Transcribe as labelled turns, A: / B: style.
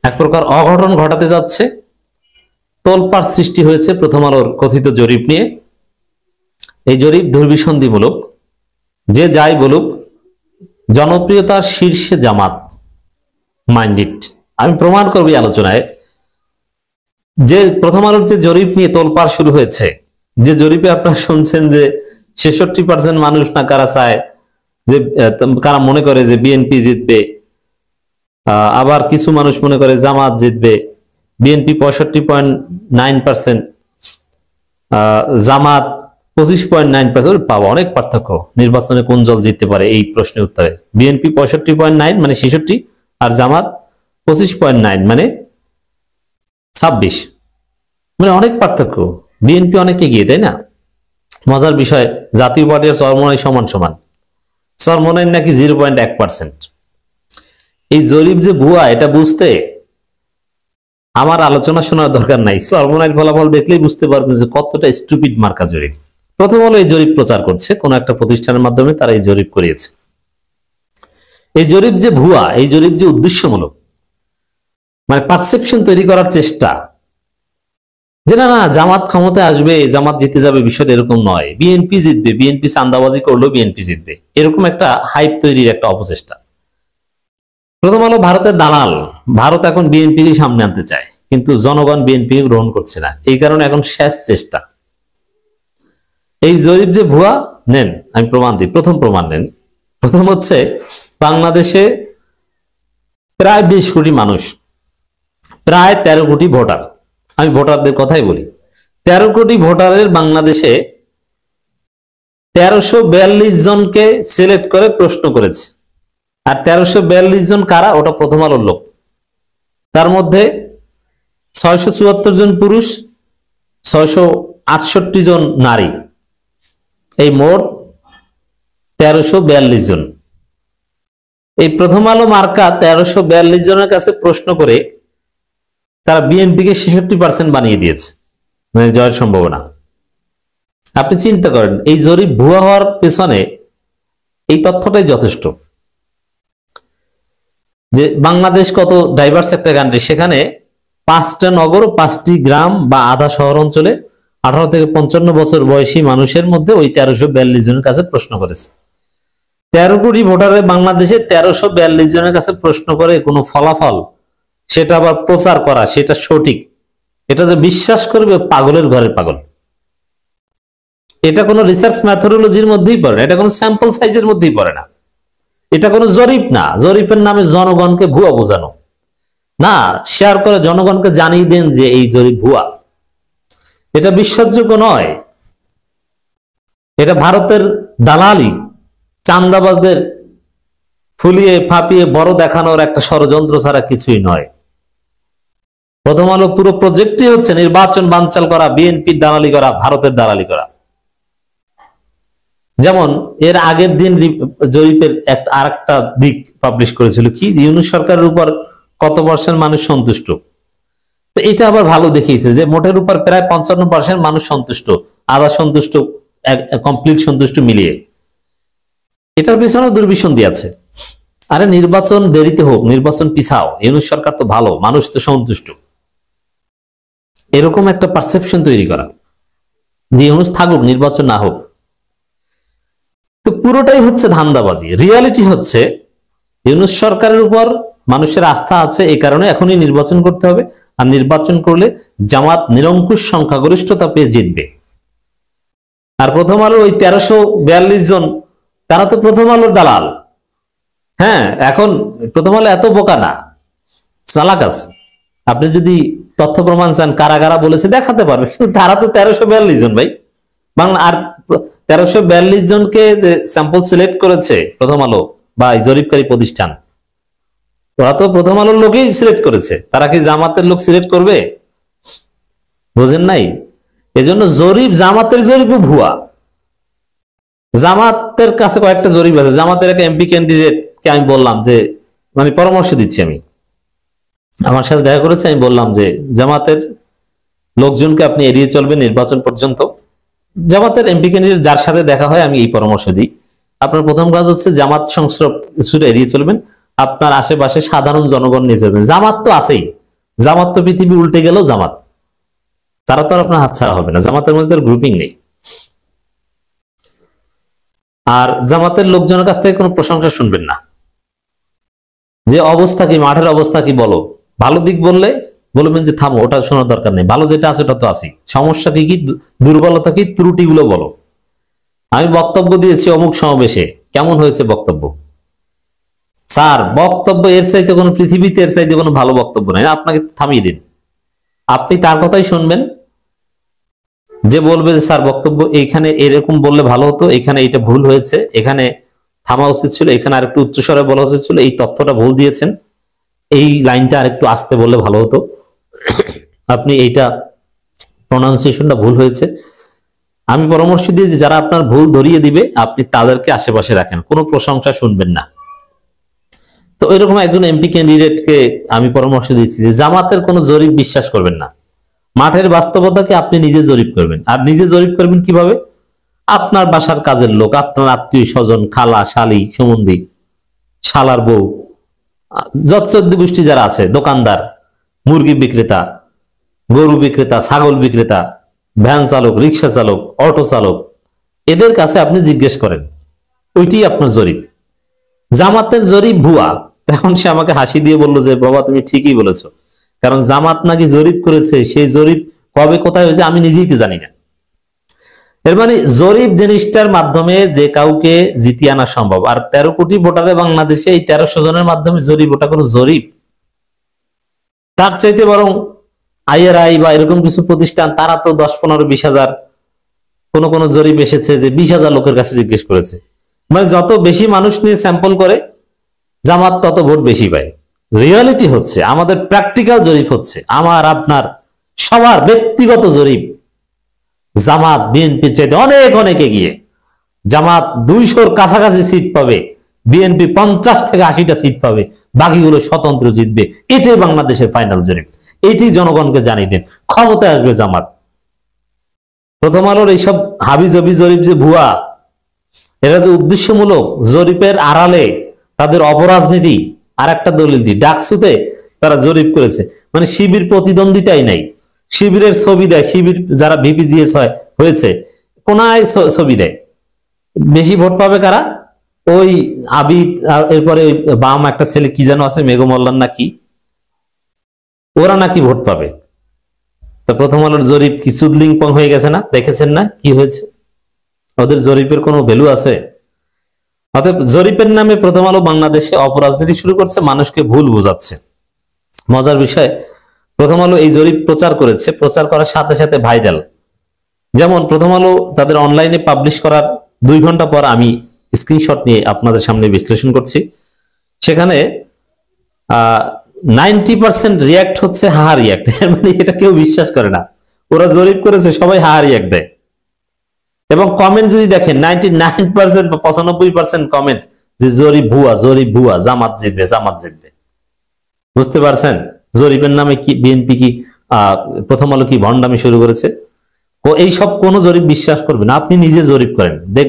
A: এক প্রকার অঘটন ঘটাতে যাচ্ছে। তোলপাড় সৃষ্টি হয়েছে প্রথম আলোর কথিত জরিপ নিয়ে। এই জরিপ দুর্বিসন্ধিমূলক। যে যাই বলুক, জনপ্রিয়তার শীর্ষে জামাত। Mind it. আমি প্রমাণ করব এই আলোচনায় যে প্রথম আলোর যে জরিপ নিয়ে তোলপাড় শুরু হয়েছে, যে জরিপে আপনারা শুনছেন যে 66% মানুষ না কারা চায়, যে কারা মনে করে যে বিএনপি জিতবে, আবার কিছু মানুষ মনে করে জামাত জিতবে। বিএনপি 65.9%, জামাত 25.9%। পাওয়া অনেক পার্থক্য। নির্বাচনে কোন দল জিততে পারে এই প্রশ্নের উত্তরে বিএনপি 65.9 মানে 66, আর জামাত 25.9 মানে 26, মানে অনেক পার্থক্য। বিএনপি অনেক এগিয়ে, তাই না? মজার বিষয়, জাতীয় পার্টি আর চরমোনাই সমান সমান। চরমোনাই নাকি 0.1%। এই জরিপ যে ভুয়া এটা বুঝতে আমার আলোচনা শোনার দরকার নাই। চরমোনাইয়ের ফলাফল দেখলেই বুঝতে পারবেন যে কতটা স্টুপিড মার্কা জরিপ। প্রথম হলো এই জরিপ প্রচার করছে কোন একটা প্রতিষ্ঠানের মাধ্যমে, তারা এই জরিপ করিয়েছে। এই জরিপ যে ভুয়া, এই জরিপ যে উদ্দেশ্যমূলক, মানে পারসেপশন তৈরি করার চেষ্টা যে না না জামাত ক্ষমতায় আসবে, জামাত জিতে যাবে, বিষয়টা এরকম নয়। বিএনপি জিতবে, বিএনপি চাঁদাবাজি করলেও বিএনপি জিতবে, এরকম একটা হাইপ তৈরির একটা অপচেষ্টা। প্রথম আলো ভারতের দালাল। ভারত এখন বিএনপি সামনে আনতে চায়, কিন্তু জনগণ বিএনপি গ্রহণ করছে না। এই কারণে এখন শেষ চেষ্টা। এই জরিপ যে ভুয়া, নেন আমি প্রমাণ দিই। প্রথম প্রমাণ নেন। প্রথম হচ্ছে বাংলাদেশে প্রায় 20 কোটি মানুষ, প্রায় 13 কোটি ভোটার। আমি ভোটারদের কথাই বলি। 13 কোটি ভোটারের বাংলাদেশে 1342 জনকে সিলেক্ট করে প্রশ্ন করেছে। আর 1342 জন কারা? ওটা প্রথম আলোর লোক। তার মধ্যে 674 জন পুরুষ, 668 জন নারী, এই মোট 1342 জন। এই প্রথম আলো মার্কা 1342 জনের কাছে প্রশ্ন করে তারা বিএনপিকে 66% বানিয়ে দিয়েছে, মানে জয়ের সম্ভাবনা। আপনি চিন্তা করেন, এই জরিপ ভুয়া হওয়ার পেছনে এই তথ্যটাই যথেষ্ট যে বাংলাদেশ কত ডাইভার্স একটা কান্ট্রি। সেখানে 5টা নগর, 5টি গ্রাম বা আধা শহর অঞ্চলে 18 থেকে 55 বছর বয়সী মানুষের মধ্যে ওই 1342 জনের কাছে প্রশ্ন করেছে। 13 কোটি ভোটারের বাংলাদেশে 1342 জনের কাছে প্রশ্ন করে কোনো ফলাফল সেটা আবার প্রচার করা, সেটা সঠিক, এটা যে বিশ্বাস করবে পাগলের ঘরের পাগল। এটা কোনো রিসার্চ ম্যাথোডোলজির মধ্যেই পড়ে না, এটা কোনো স্যাম্পল সাইজের মধ্যেই পড়ে না, এটা কোনো জরিপ না। জরিপের নামে জনগণকে ভুয়া বোঝানো না, শেয়ার করে জনগণকে জানিয়ে দেন যে এই জরিপ ভুয়া। এটা বিশ্বাসযোগ্য নয়। এটা ভারতের দালালি, চান্দাবাজদের ফুলিয়ে ফাঁপিয়ে বড় দেখানোর একটা ষড়যন্ত্র ছাড়া কিছুই নয়। প্রথম আলো পুরো প্রজেক্টই হচ্ছে নির্বাচন বানচাল করা, বিএনপির দালালি করা, ভারতের দালালি করা। যেমন এর আগের দিন জরিপের আরেকটা দিক পাবলিশ করেছিল কি, ইউনূস সরকারের উপর কত পার্সেন্ট মানুষ সন্তুষ্ট। তো এটা আবার ভালো দেখিয়েছে যে মোটের উপর প্রায় 55% মানুষ সন্তুষ্ট, আধা সন্তুষ্ট, কমপ্লিট সন্তুষ্ট মিলিয়ে। এটার পেছনে দুর্বিসন্ধি আছে। আরে নির্বাচন দেরিতে হোক, নির্বাচন পিছাও, ইউনূস সরকার তো ভালো, মানুষ তো সন্তুষ্ট, এরকম একটা পারসেপশন তৈরি করা যে ইউনূস থাকুক, নির্বাচন না হোক। তো পুরোটাই হচ্ছে ধান্দাবাজি। রিয়ালিটি হচ্ছে ইউনূস সরকারের উপর মানুষের আস্থা আছে, এই কারণে এখনই নির্বাচন করতে হবে। আর নির্বাচন করলে জামাত নিরঙ্কুশ সংখ্যাগরিষ্ঠতা পেয়ে জিতবে। আর প্রথম আলো ওই 1342 জন, তারা তো প্রথম আলোর দালাল। হ্যাঁ, এখন প্রথম আলো এত বোকা না, চালাক আছে। আপনি যদি তথ্য প্রমাণ চান কারা কারা বলেছে দেখাতে পারবে, কিন্তু তারা তো 1342 জন ভাই বাংলা। আর 1342 জনকে যে স্যাম্পল সিলেক্ট করেছে প্রথম আলো বা জরিপকারী প্রতিষ্ঠান, ওরা তো প্রথম আলোর লোকেই সিলেক্ট করেছে। তারা কি জামাতের লোক সিলেক্ট করবে? বোঝেন নাই? এজন্য জরিপ, জামাতের জরিপও ভুয়া। জামাতের কাছে কয়েকটা জরিপ আছে। জামাতের একটা এমপি ক্যান্ডিডেটকে আমি বললাম যে, মানে পরামর্শ দিচ্ছি, আমি আমার সাথে দেখা করেছে, আমি বললাম যে জামাতের লোকজনকে আপনি এড়িয়ে চলবেন নির্বাচন পর্যন্ত। জামাতের এমপি ক্যান্ডিডেট যার সাথে দেখা হয় আমি এই পরামর্শ দিই, আপনার প্রথম কাজ হচ্ছে জামাত সংস্রব কিছুটা এড়িয়ে চলবেন, আপনার আশেপাশে সাধারণ জনগণ নিয়ে চলবেন। জামাত তো আছেই, জামাত তো পৃথিবী উল্টে গেল জামাত, তারা তো আর আপনার হাতছাড়া হবে না, জামাতের মধ্যে গ্রুপিং নেই। আর জামাতের লোকজনের কাছ থেকে কোনো প্রশংসা শুনবেন না, যে অবস্থা কি, মাঠের অবস্থা কি বলো, ভালো দিক বললে বলবেন যে থামো, ওটা শোনার দরকার নেই, ভালো যেটা আছে ওটা তো আছে, সমস্যা কি কি, দুর্বলতা কি, ত্রুটিগুলো বলো। আমি বক্তব্য দিয়েছি অমুক সমাবেশে, কেমন হয়েছে বক্তব্য? স্যার বক্তব্য এর চাইতে কোনো, পৃথিবীতে এর চাইতে কোনো ভালো বক্তব্য নাই, আপনাকে থামিয়ে দিন। আপনি তার কথাই শুনবেন যে বলবে যে স্যার বক্তব্য এইখানে এরকম বললে ভালো হতো, এখানে এটা ভুল হয়েছে, এখানে থামা উচিত ছিল, এখানে আরেকটু উচ্চস্বরে বলা উচিত ছিল, এই তথ্যটা ভুল দিয়েছেন, এই লাইনটা আরেকটু আস্তে বললে ভালো হতো, আপনি এইটা প্রনাউন্সিয়েশনটা ভুল হয়েছে। আমি পরামর্শ দিই যে যারা আপনার ভুল ধরিয়ে দিবে আপনি তাদেরকে আশেপাশে রাখেন, কোনো প্রশংসা শুনবেন না। তো এরকম একজন এমপি ক্যান্ডিডেটকে আমি পরামর্শ দিচ্ছি যে জামাতের কোনো জরিপ বিশ্বাস করবেন না, মাঠের বাস্তবতাকে আপনি নিজে জরিপ করবেন। আর নিজে জরিপ করবেন কিভাবে? আপনার বাসার কাজের লোক, আপনার আত্মীয় স্বজন, খালা, শালি, সম্বন্ধী, শালার বউ, যত চোদ্দ গোষ্ঠী যারা আছে, দোকানদার, মুরগি বিক্রেতা, গরু বিক্রেতা, ছাগল বিক্রেতা, ভ্যান চালক, রিক্সা চালক, অটো চালক, এদের কাছে আপনি জিজ্ঞেস করেন, ওইটি আপনার জরিপ। জামাতের জরিপ ভুয়া। এখন সে আমাকে হাসি দিয়ে বললো যে বাবা তুমি ঠিকই বলেছো, কারণ জামাত নাকি জরিপ করেছে, সেই জরিপ কবে কোথায় হয়েছে আমি নিজেই তো জানি না। এর মানে জরিপ জিনিসটার মাধ্যমে যে কাউকে জিতিয়ে আনা সম্ভব। আর 13 কোটি ভোটারে বাংলাদেশে এই 1300 জনের মাধ্যমে জরিপ, ওটা কোনো জরিপ? তার চাইতে বরং আইআরআই বা এরকম কিছু প্রতিষ্ঠান, তারা তো 10, 15, 20,000, কোন জরিপ এসেছে যে 20,000 লোকের কাছে জিজ্ঞেস করেছে। মানে যত বেশি মানুষ নিয়ে স্যাম্পল করে জামাত তত ভোট বেশি পায়। রিয়ালিটি হচ্ছে, আমাদের প্র্যাকটিক্যাল জরিপ হচ্ছে, আমার আপনার সবার ব্যক্তিগত জরিপ, জামাত বিএনপির চাইতে অনেক অনেক এগিয়ে। জামাত 200-র কাছাকাছি সিট পাবে, বিএনপি 50 থেকে 80টা সিট পাবে, বাকিগুলো স্বতন্ত্র জিতবে। এটাই বাংলাদেশের ফাইনাল জরিপ, এটি জনগণকে জানিয়ে দেন। ক্ষমতায় আসবে জামাত। প্রথম আলোর এইসব হাবিজাবি জরিপ যে ভুয়া, এরা যে উদ্দেশ্যমূলক, জরিপের আড়ালে তাদের অপরাজনীতি। আর একটা দলিল দি, ডাকসুতে তারা জরিপ করেছে, মানে শিবির প্রতিদ্বন্দ্বিতাই নাই, শিবিরের ছবি দেয়, শিবির যারা ভিপিজিএস হয়েছে কোনায় ছবি দেয়। বেশি ভোট পাবে কারা? ওই আবিদ, এরপরে বাম একটা ছেলে কি যেন আছে, মেঘমল্লান নাকি, ওরা নাকি ভোট পাবে। তো প্রথম আলোর জরিপ কি চুদলিংপং হয়ে গেছে না? দেখেছেন না কি হয়েছে? ওদের জরিপের কোনো ভ্যালু আছে? অতএব জরিপের নামে প্রথম আলো বাংলাদেশে অপরাজনীতি শুরু করছে, মানুষকে ভুল বোঝাচ্ছে। মজার বিষয়, প্রথম আলো এই জরিপ প্রচার করেছে, প্রচার করার সাথে সাথে ভাইরাল। যেমন প্রথম আলো তাদের অনলাইনে পাবলিশ করার 2 ঘন্টা পর আমি স্ক্রিনশট নিয়ে আপনাদের সামনে বিশ্লেষণ করছি। সেখানে 90% রিয়াক্ট হচ্ছে হাহা রিয়াক্ট। মানে এটা কেউ বিশ্বাস করে না, ওরা জরিপ করেছে, সবাই হাহা রিয়াক্ট দেয়। এবং কমেন্ট যদি দেখেন 99% বা 95% কমেন্ট যে জরিপ ভুয়া, জরিপ ভুয়া, জামাত জিতবে, জামাত জিতবে। বুঝতে পারছেন জরিপের নামে কি বিএনপি কি প্রথম আলো কি ভণ্ডামি শুরু করেছে? ও এইসব কোন জরিপ বিশ্বাস করবে না, আপনি নিজে জরিপ করেন, দেখবেন